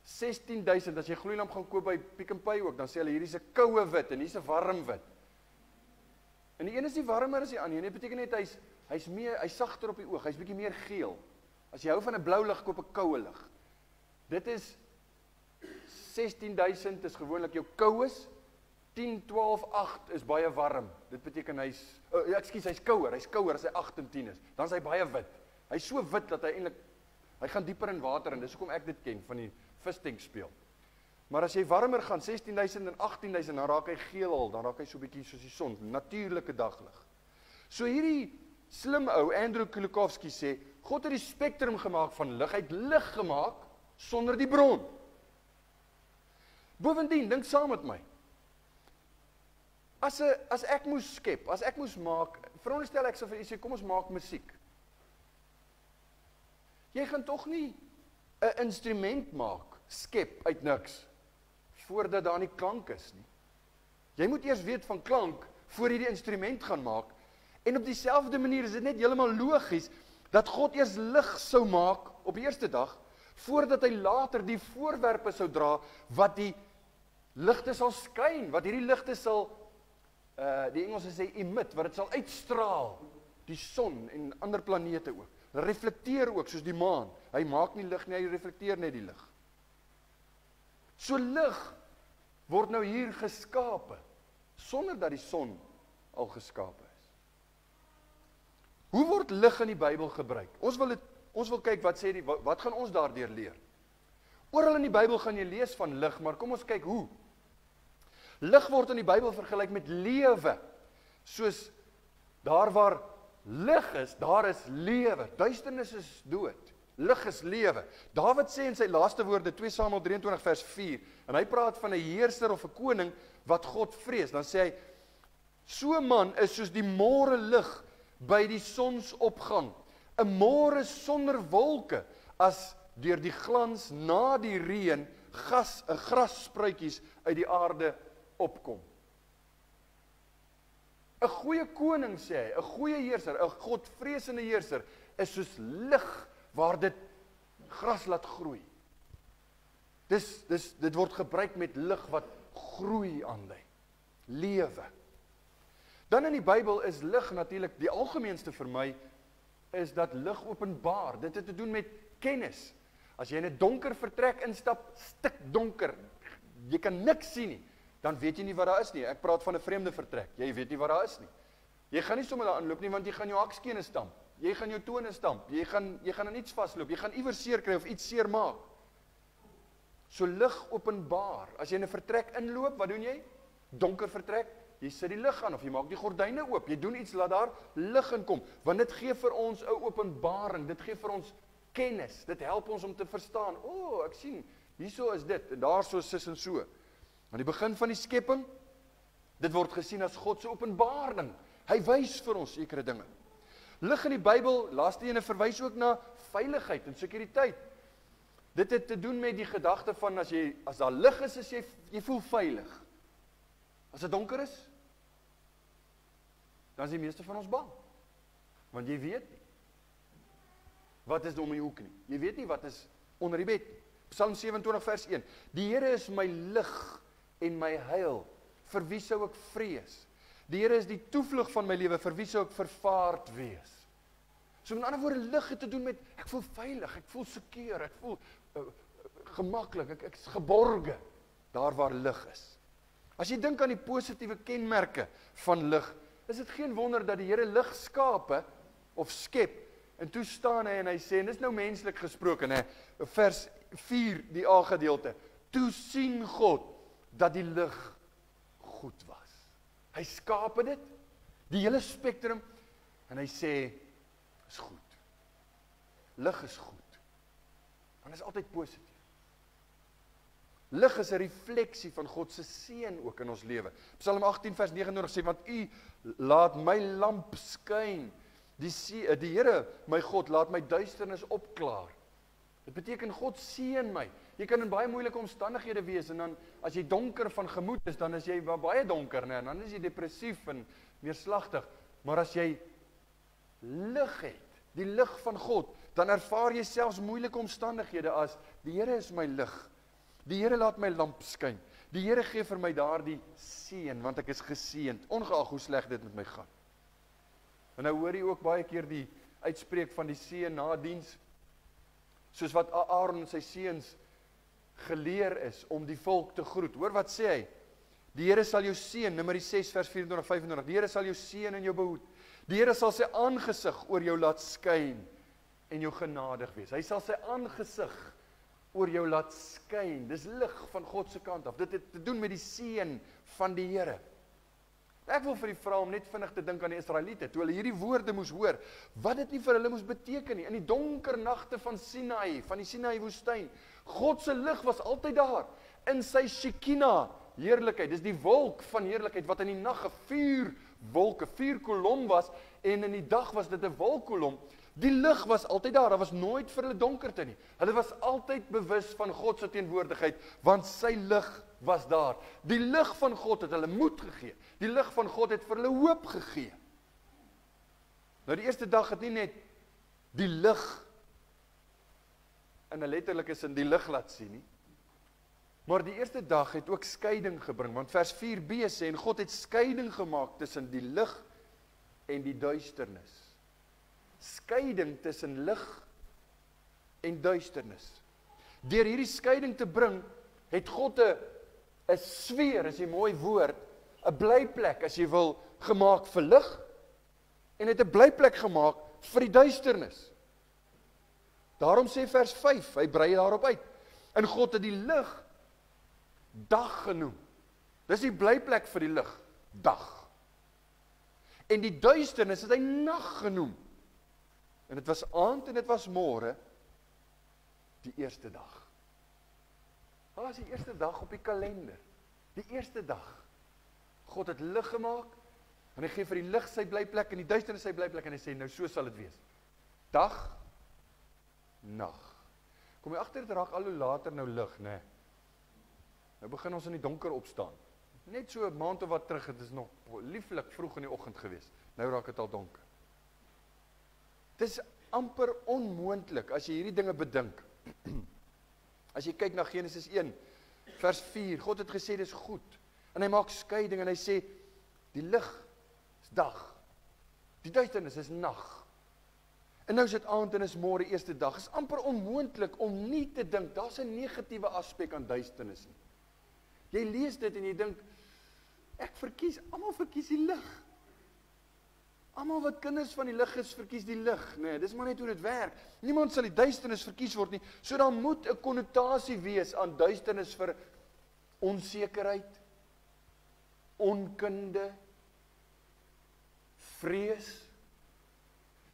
16.000, as jy gloeilamp gaan koop by Pick n Pay ook, dan sê hulle, hier is 'n koue wit, en hier is 'n warm wit. En die een is nie warmer as die ander, en dit beteken net, hy's sagter op die oog, hy's bietjie meer geel. As jy hou van 'n blou lig, koop 'n koue lig. Dit is 16.000 is gewoonlik jou koues, 10, 12, 8 is baie warm. Dit beteken hy's kouer as hy 8 en 10 is. Dan is hy baie wit. Hy's so wit dat hy gaan dieper in water, en dis hoekom ek dit ken, van die vistank speel. Maar as jy warmer gaan, 16.000 en 18.000, dan raak hy geel al, dan raak hy so bietjie soos die son, natuurlike daglig. So hierdie slim ou, Andrew Kulikovsky sê, God het die spektrum gemaak van lig, hy het lig gemaak sonder die bron. Bovendien, dink saam met my. As ek moes skep, as ek moes maak, veronderstel ek sê vir u sê, kom ons maak musiek. Jy gaan tog nie 'n instrument maak, skep uit niks, voordat daar nie klank is nie. Jy moet eers weet van klank, voor jy die instrument gaan maak, en op dieselfde manier is dit net heeltemal logies, dat God eers lig sou maak, op die eerste dag, voordat hy later die voorwerpe sou dra, wat die ligte sal skyn, wat hierdie ligte sal, die Engelse sê emit, wat dit sal uitstraal, die son en ander planete ook, reflekteer ook, soos die maan, hy maak nie lig nie, hy reflekteer net die lig. So lig word nou hier geskape, sonder dat die son al geskape is. Hoe word lig in die Bybel gebruik? Ons wil kyk wat sê wat gaan ons daardeur leer? Oral in die Bybel gaan jy lees van lig, maar kom ons kyk hoe. Lig word in die Bybel vergelyk met lewe. Soos daar waar lig is, daar is lewe. Duisternis is dood. Lig is lewe. Dawid sê in sy laaste woorde, 2 Samuel 23 vers 4, en hy praat van 'n heerser of 'n koning wat God vrees. Dan sê hy, so 'n man is soos die môre lig by die sonsopgang. 'n Môre sonder wolke, as deur die glans na die reën grasspruitjies uit die aarde opkom. 'n Goeie koning, sê hy, 'n goeie heerser, 'n godvreesende heerser, is soos lig waar dit gras laat groei. Dit word gebruik met lig wat groei aandui. Lewe. Dan in die Bybel is lig natuurlik, die algemeenste vir my, is dat lig openbaar. Dit het te doen met kennis. As jy in 'n donker vertrek instap, stik donker, jy kan niks sien nie, dan weet jy nie wat daar is nie. Ek praat van 'n vreemde vertrek, jy weet nie wat daar is nie. Jy gaan nie sommer daar aanloop nie, want jy gaan jou hakskene stamp. Jy gaan jou tone stamp, jy gaan aan iets vasloop, jy gaan iewers seer kry of iets seer maak. So lig openbaar. As jy in 'n vertrek inloop, wat doen jy? Donker vertrek, jy sit die lig aan of jy maak die gordyne oop. Jy doen iets laat daar lig inkom, want dit gee vir ons 'n openbaring, dit gee vir ons kennis. Dit help ons om te verstaan. Ek sien, hierso is dit en daarso is en so. Aan die begin van die skepping, dit word gesien as God se openbaring. Hy wys vir ons sekere dinge. Lig in die Bybel, laaste ene verwys ook na veiligheid en sekuriteit. Dit het te doen met die gedagte van as daar lig is jy voel veilig. As dit donker is, dan is die meeste van ons bang. Want jy weet nie wat is om die hoek nie. Jy weet nie wat is onder die bed. Psalm 27 vers 1. Die Here is my lig en my heil. Vir wie sou ek vrees? Die Here is die toevlug van my lewe, vir wie sou ek vervaard wees? So met ander woorde, lig het te doen met, ek voel veilig, ek voel seker, ek voel gemaklik, ek is geborge, daar waar lig is. As jy dink aan die positiewe kenmerke van lig, is dit geen wonder dat die Here lig skape, of skep, en toe staan hy en hy sê, en dis nou menslik gesproke, vers 4, die A-gedeelte, toe sien God, dat die lig goed was. Hy skape dit, die hele spektrum, en hy sê, is goed. Lig is goed. Want is altyd positief. Lig is 'n refleksie van God se seën ook in ons lewe. Psalm 18 vers 29 sê, want U laat my lamp skyn. Die Here, my God, laat my duisternis opklaar. Dit beteken God seën my. Jy kan in baie moeilike omstandighede wees, en dan, as jy donker van gemoed is, dan is jy baie donker, en dan is jy depressief en neerslagtig. Maar as jy lig het, die lig van God, dan ervaar jy selfs moeilike omstandighede as, die Here is my lig. Die Here laat my lamp skyn. Die Here gee vir my daardie seën, want ek is geseënd, ongeag hoe sleg dit met my gaan. En nou hoor jy ook baie keer die uitspreek van die seën na diens, soos wat Aaron en sy seuns geleer is om die volk te groet. Hoor wat sê hy? Die Here sal jou seën, Numeri 6 vers 24-25. Die Here sal jou seën en jou behoed. Die Here sal sy aangesig oor jou laat skyn en jou genadig wees. Hy sal sy aangesig oor jou laat skyn. Dis lig van God se kant af. Dit het te doen met die seën van die Here. Ek wil vir die vrou om net vinnig te dink aan die Israeliete, toe hulle hierdie woorde moes hoor, wat dit nie vir hulle moes beteken nie, in die donker nagte van Sinai, van die Sinai woestyn, God se lig was altyd daar, in sy Shekinah, heerlikheid, dis die wolk van heerlikheid, wat in die nag 'n vuurwolk, 'n vuurkolom was, en in die dag was dit 'n wolkkolom, die lig was altyd daar was nooit vir hulle donkerte nie, hulle was altyd bewus van God se teenwoordigheid, want sy lig was daar, die lig van God het hulle moed gegee, die lig van God het vir hulle hoop gegee. Nou die eerste dag het nie net die lig in 'n letterlike sin die lig laat sien nie, maar die eerste dag het ook skeiding gebring, want vers 4b sê, en God het skeiding gemaak tussen die lig en die duisternis. Skeiding tussen lig en duisternis. Deur hierdie skeiding te bring, het God 'n sfeer, is 'n mooi woord, 'n blyplek, as jy wil, gemaak vir lig, en het 'n blyplek gemaak vir die duisternis. Daarom sê vers 5, hy brei daarop uit, en God het die lig dag genoem. Dis die blyplek vir die lig, dag. En die duisternis het hy nag genoem. En dit was aand en dit was môre, die eerste dag. Wat was die eerste dag op die kalender? Die eerste dag. God het lig gemaak, en hy gee vir die lig sy blyplek, en die duisternis sy blyplek, en hy sê, nou so sal dit wees. Dag, nag. Kom jy agter, dit raak al hoe later nou lig, né? Nou begin ons in die donker opstaan. Net so 'n maand of wat terug, het is nog lieflik vroeg in die oggend gewees. Nou raak dit al donker. Dit is amper onmoontlik as jy hierdie dinge bedink. As jy kyk na Genesis 1, vers 4, God het gesê dis goed. En hy maak skeiding en hy sê die lig is dag. Die duisternis is nag. En nou is dit aand en is môre eerste dag. Is amper onmoontlik om nie te dink daar's 'n negatiewe aspek aan duisternis nie. Jy lees dit en jy dink almal verkies die lig. Almal wat kinders van die lig is, verkies die lig. Nee, dis maar net hoe dit werk. Niemand sal die duisternis verkies word nie. So dan moet 'n konnotasie wees aan duisternis vir onsekerheid, onkunde, vrees.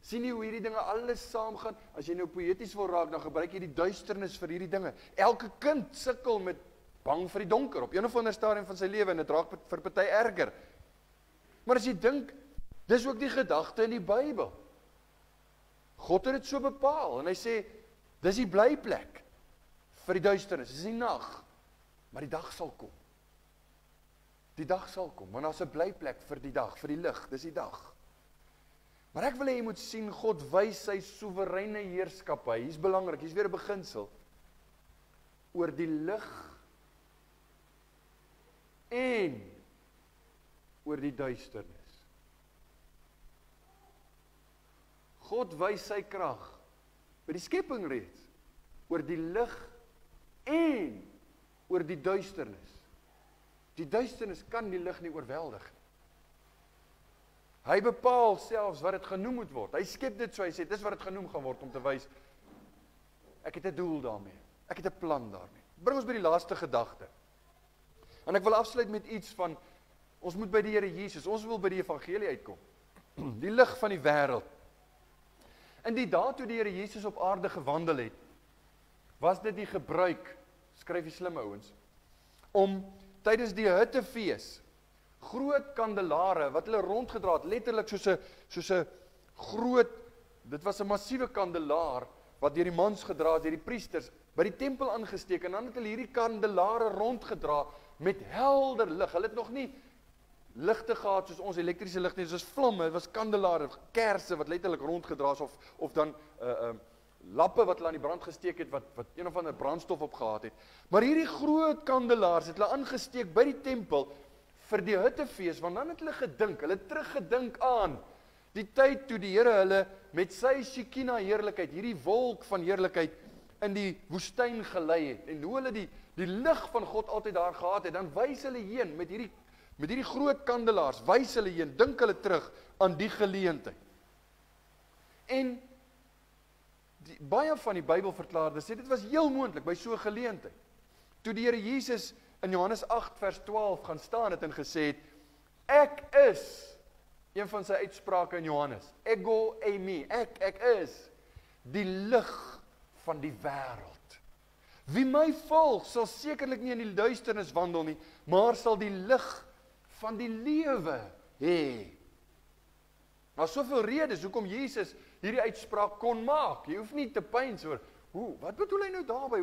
Sien jy hoe hierdie dinge alles saamgaan? As jy nou poëties wil raak, dan gebruik jy die duisternis vir hierdie dinge. Elke kind sukkel met bang vir die donker op een of ander stadium van sy lewe, en dit raak vir party erger. Maar as jy dink, dis ook die gedagte in die Bybel. God het dit so bepaal, en hy sê, dis die blyplek vir die duisternis, dis die nag, maar die dag sal kom. Die dag sal kom, want daar's 'n blyplek vir die dag, vir die lig, dis die dag. Maar ek wil hê jy moet sien, God wys sy soewereine heerskappy, hier's belangrik, hier's weer 'n beginsel, oor die lig en oor die duisternis. God wys sy krag by die skepping reeds, oor die lig en oor die duisternis. Die duisternis kan die lig nie oorweldig nie. Hy bepaal selfs wat dit genoem moet word. Hy skep dit so, hy sê, dis wat dit genoem gaan word, om te wys, ek het 'n doel daarmee, ek het 'n plan daarmee. Bring ons by die laaste gedagte. En ek wil afsluit met iets van, ons moet by die Here Jesus, ons wil by die evangelie uitkom. Die lig van die wêreld. In die dae toe die Here Jesus op aarde gewandel het, was dit die gebruik, skryf die slim ouens, om tydens die hittefees, groot kandelare, wat hulle rondgedra het, letterlik soos 'n groot, dit was 'n massiewe kandelaar, wat deur die mans gedra is, deur die priesters, by die tempel aangesteek, en dan het hulle hierdie kandelare rondgedra, met helder lig. Hulle het nog nie ligte gehad soos ons elektriese lig nie, soos vlamme, dit was kandelare, kersse wat letterlik rondgedra is, of dan lappe wat hulle aan die brand gesteek het, wat een of ander brandstof op gehad het. Maar hierdie groot kandelaars het hulle aangesteek by die tempel vir die hittefees, want dan het hulle gedink, hulle teruggedink aan die tyd toe die Here hulle met sy Shekinah heerlikheid, hierdie wolk van heerlikheid in die woestyn gelei het, en hoe hulle die lig van God altyd daar gehad het, dan wys hulle heen met hierdie groot kandelaars, wys hulle heen, dink hulle terug aan die geleentheid. En baie van die Bybelverklaarders sê, dit was heel moontlik by so 'n geleentheid. Toe die Here Jesus in Johannes 8 vers 12 gaan staan het en gesê het, Ek is, een van sy uitsprake in Johannes, ego eimi, ek is, die lig van die wêreld. Wie my volg, sal sekerlik nie in die duisternis wandel nie, maar sal die lig van die lewe hê. Nou soveel redes hoekom Jesus hierdie uitspraak kon maak. Jy hoef nie te pyns oor, wat bedoel hy nou daarby?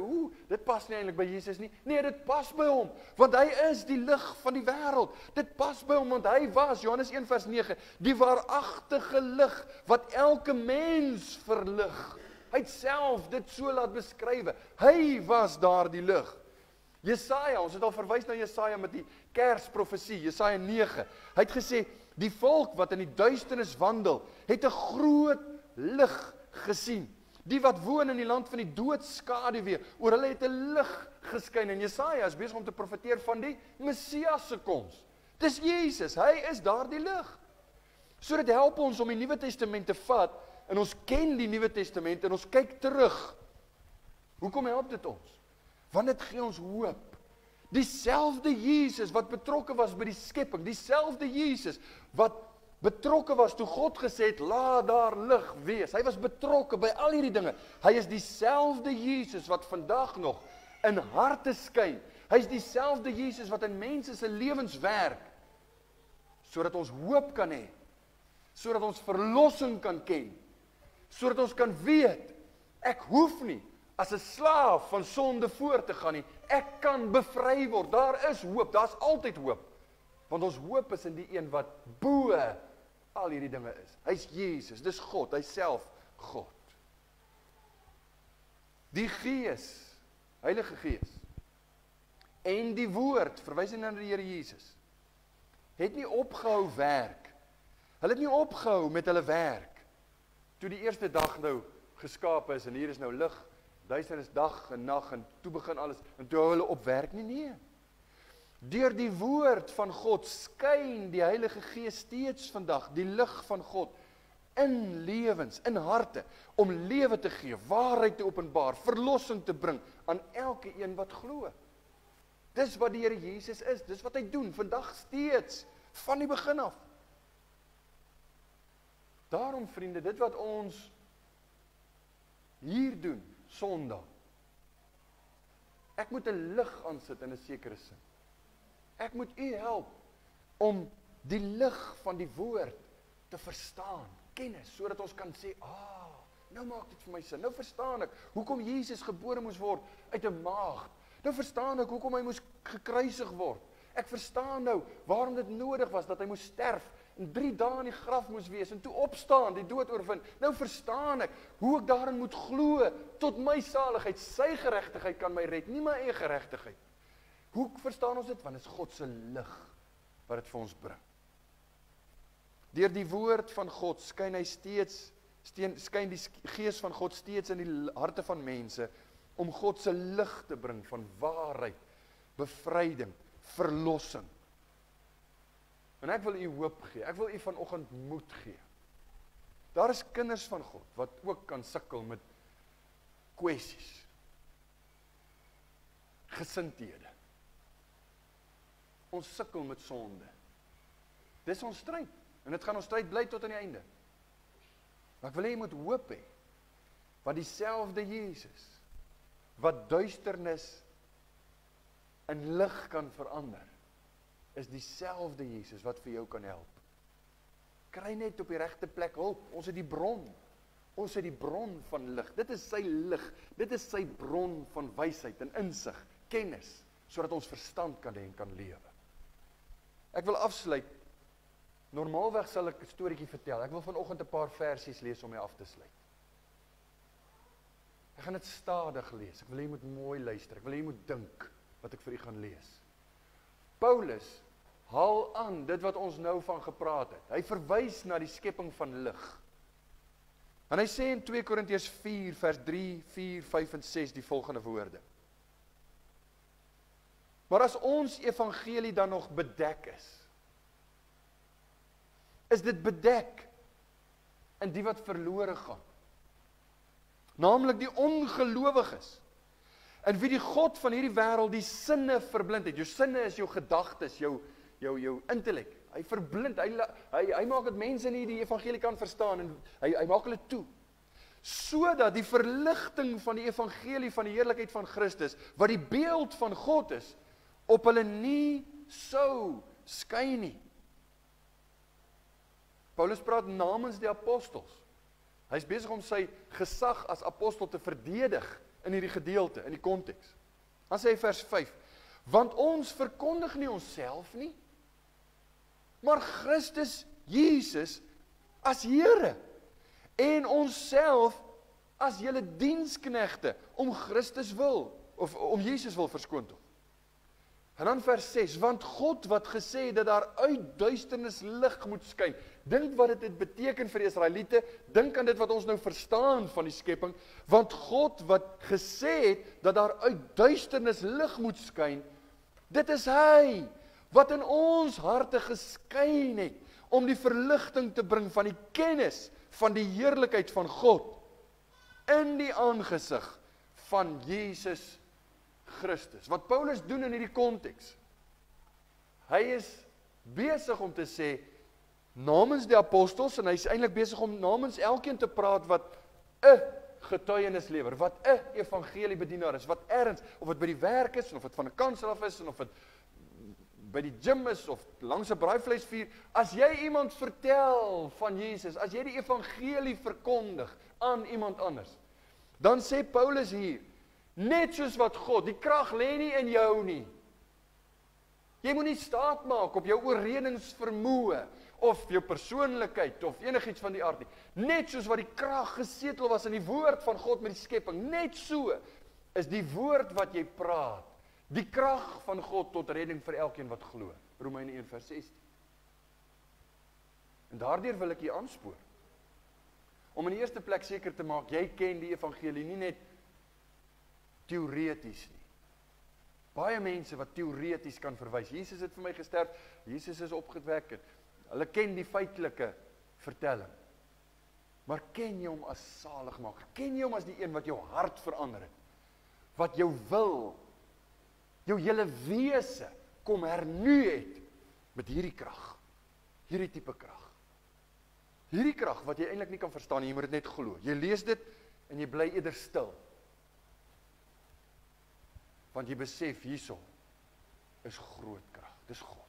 Dit pas nie eintlik by Jesus nie. Nee, dit pas by hom, want hy is die lig van die wêreld. Dit pas by hom, want hy was, Johannes 1 vers 9, die waaragtige lig, wat elke mens verlig. Hy het self dit so laat beskrywe. Hy was daar die lig. Jesaja, ons het al verwys na Jesaja met die Kersprofesie, Jesaja 9. Hy het gesê, die volk wat in die duisternis wandel, het 'n groot lig gesien. Die wat woon in die land van die doodskaduwee, oor hulle het 'n lig geskyn. En Jesaja is besig om te profeteer van die Messias se koms. Dis Jesus, hy is daardie lig. So dit help ons om die Nuwe Testament te vat, en ons ken die Nuwe Testament, en ons kyk terug. Hoekom help dit ons? Want dit gee ons hoop. Dieselfde Jesus wat betrokke was by die skepping, dieselfde Jesus wat betrokke was toe God gesê het, laat daar lig wees. Hy was betrokke by al hierdie dinge. Hy is dieselfde Jesus wat vandag nog in harte skyn. Hy is dieselfde Jesus wat in mense se lewens werk, sodat ons hoop kan hê, sodat ons verlossing kan ken, sodat ons kan weet, ek hoef nie as 'n slaaf van sonde voort te gaan nie, ek kan bevry word. Daar is hoop, daar's altyd hoop, want ons hoop is in die een wat bo al hierdie dinge is. Hy's Jesus, dis God, hy self God. Die Gees, Heilige Gees, en die Woord, verwysing na die Here Jesus, het nie opgehou werk. Hulle het nie opgehou met hulle werk, toe die eerste dag nou geskape is, en hier is nou lig, duisternis dag en nag, en toe begin alles, en toe hou hulle op werk nie, nee. Deur die woord van God skyn die Heilige Gees steeds vandag, die lig van God, in lewens, in harte, om lewe te gee, waarheid te openbaar, verlossing te bring, aan elke een wat glo. Dis wat die Here Jesus is, dis wat hy doen, vandag steeds, van die begin af. Daarom vriende, dit wat ons hier doen, Sondag, ek moet 'n lig aansit in 'n sekere sin. Ek moet u help om die lig van die woord te verstaan, kennis, sodat ons kan sê, nou maak dit vir my sin, nou verstaan ek, hoekom Jesus gebore moes word uit 'n maagd, nou verstaan ek, hoekom hy moes gekruisig word, ek verstaan nou, waarom dit nodig was, dat hy moes sterf, en 3 dae in die graf moes wees, en toe opstaan, die dood oorwin, nou verstaan ek, hoe ek daarin moet glo, tot my saligheid, sy geregtigheid kan my red, nie my eie geregtigheid. Hoe verstaan ons dit? Want dit is God se lig, wat dit vir ons bring. Deur die woord van God, skyn die Gees van God steeds in die harte van mense, om God se lig te bring, van waarheid, bevryding, verlossing. En ek wil u hoop gee, ek wil u vanoggend moed gee. Daar is kinders van God, wat ook kan sukkel met kwessies, gesindhede. Ons sukkel met sonde. Dis ons stryd, en dit gaan ons stryd bly tot aan die einde. Maar ek wil hê jy moet hoop hê, want dieselfde Jesus, wat duisternis in lig kan verander, is dieselfde Jesus wat vir jou kan help. Kry net op die regte plek hulp. Ons het die bron. Ons het die bron van lig. Dit is sy lig. Dit is sy bron van wysheid en insig, kennis, sodat ons verstand kan hê en kan lewe. Ek wil afsluit. Normaalweg sal ek 'n storieetjie vertel. Ek wil vanoggend 'n paar versies lees om my af te sluit. Ek gaan dit stadig lees. Ek wil hê jy moet mooi luister. Ek wil hê jy moet dink wat ek vir u gaan lees. Paulus haal aan dit wat ons nou van gepraat het. Hy verwys na die skepping van lig. En hy sê in 2 Korintiërs 4 vers 3, 4, 5 en 6 die volgende woorde. Maar as ons evangelie dan nog bedek is dit bedek in die wat verlore gaan. Naamlik die ongelowiges, in wie die God van hierdie wêreld die sinne verblind het. Jou sinne is jou gedagtes, jou intellek. Hy verblind, hy maak dat mense nie die evangelie kan verstaan, en hy maak hulle toe. Sodat die verligting van die evangelie van die heerlikheid van Christus, wat die beeld van God is, op hulle nie sou skyn nie. Paulus praat namens die apostels. Hy is besig om sy gesag as apostel te verdedig in hierdie gedeelte, in die konteks. Dan sê hy vers 5, want ons verkondig nie onsself nie, maar Christus Jesus as Here, en onsself as julle diensknegte, om Christus wil, of om Jesus wil verskoon tog. En dan vers 6, want God wat gesê het dat daar uit duisternis lig moet skyn, dink wat dit beteken vir die Israeliete, dink aan dit wat ons nou verstaan van die skepping, want God wat gesê het dat daar uit duisternis lig moet skyn, dit is hy, wat in ons harte geskyn het, om die verligting te bring van die kennis van die heerlikheid van God, in die aangesig van Jesus Christus. Wat Paulus doen in hierdie konteks, hy is besig om te sê, namens die apostels, en hy is eintlik besig om namens elkeen te praat wat 'n getuienis lewer, wat 'n evangeliebedienaar is, wat ergens, of dit by die werk is, of dit van 'n kansel af is, of dit by die gym is, of langs 'n braaivleisvuur, as jy iemand vertel van Jesus, as jy die evangelie verkondig aan iemand anders, dan sê Paulus hier, net soos wat God, die krag lê nie in jou nie. Jy moet nie staat maak op jou oorredingsvermoë, of jou persoonlikheid, of enigiets van die aard nie. Net soos wat die krag gesetel was in die woord van God met die skepping, net so is die woord wat jy praat, die krag van God tot redding vir elkeen wat glo. Romeine 1 vers 16. En daardeur wil ek jy aanspoor, om in die eerste plek seker te maak, jy ken die evangelie nie net teoreties nie. Baie mense wat teoreties kan verwys, Jesus het vir my gesterf, Jesus is opgewek, hulle ken die feitelike vertelling. Maar ken jy hom as saligmaker? Ken jy hom as die een wat jou hart verander het? Wat jou wil, jou hele wese kom hernu het met hierdie krag. Hierdie tipe krag. Hierdie krag wat jy eintlik nie kan verstaan, jy moet dit net glo. Jy lees dit en jy bly eerder stil. Want jy besef hierso is groot krag, dis God.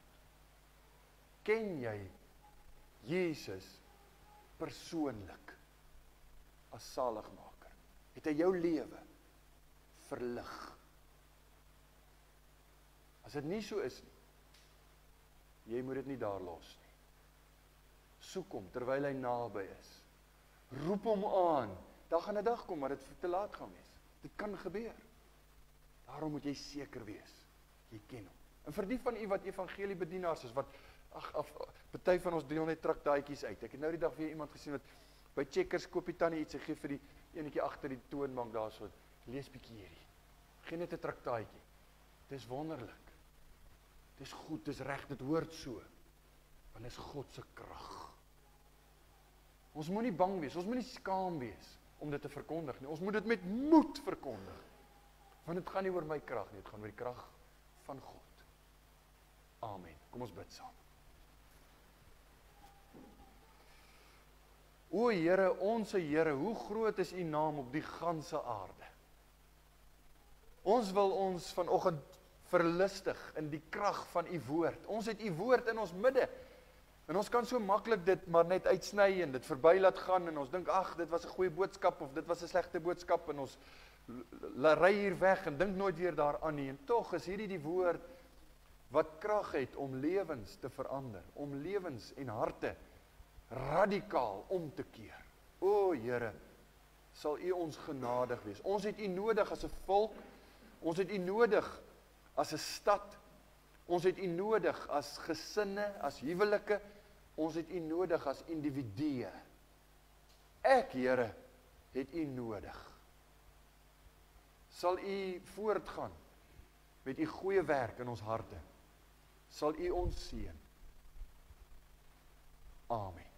Ken jy Jesus persoonlik as saligmaker? Het hy jou lewe verlig? As dit nie so is nie, jy moet dit nie daar los nie. Soek hom terwyl hy naby is. Roep hom aan. Daar gaan 'n dag kom, maar dit te laat gaan wees. Dit kan gebeur. Daarom moet jy seker wees, jy ken hom. En vir die van u wat evangeliebedienaars is, wat, party van ons deel net traktaatjies uit. Ek het nou die dag weer iemand gesien wat, by Checkers koop die tannie iets, sy gee vir die enetjie agter die toonbank daar so, lees bietjie hierdie. Geen net 'n traktaatjie. Dis wonderlik. Dis goed, dis reg, dit hoort so. Want dis God se krag. Ons moet nie bang wees, ons moet nie skaam wees om dit te verkondig nie. Ons moet dit met moed verkondig. Want dit gaan nie oor my krag nie, dit gaan oor die krag van God. Amen. Kom ons bid saam. O Here, onse Here, hoe groot is u naam op die ganse aarde. Ons wil ons vanoggend verlustig in die krag van u woord. Ons het u woord in ons midde. En ons kan so maklik dit maar net uitsny en dit verby laat gaan en ons dink, ag, dit was 'n goeie boodskap of dit was 'n slegte boodskap en ons ry hier weg en dink nooit weer daaraan nie. En tog is hierdie die woord wat krag het om lewens te verander, om lewens en harte radikaal om te keer. O Here, sal u ons genadig wees. Ons het u nodig as 'n volk, ons het u nodig as 'n stad, ons het u nodig as gesinne, as huwelike, ons het u nodig as individue. Ek, Here, het u nodig. Sal u voortgaan met u goeie werk in ons harte. Sal u ons seën. Amen.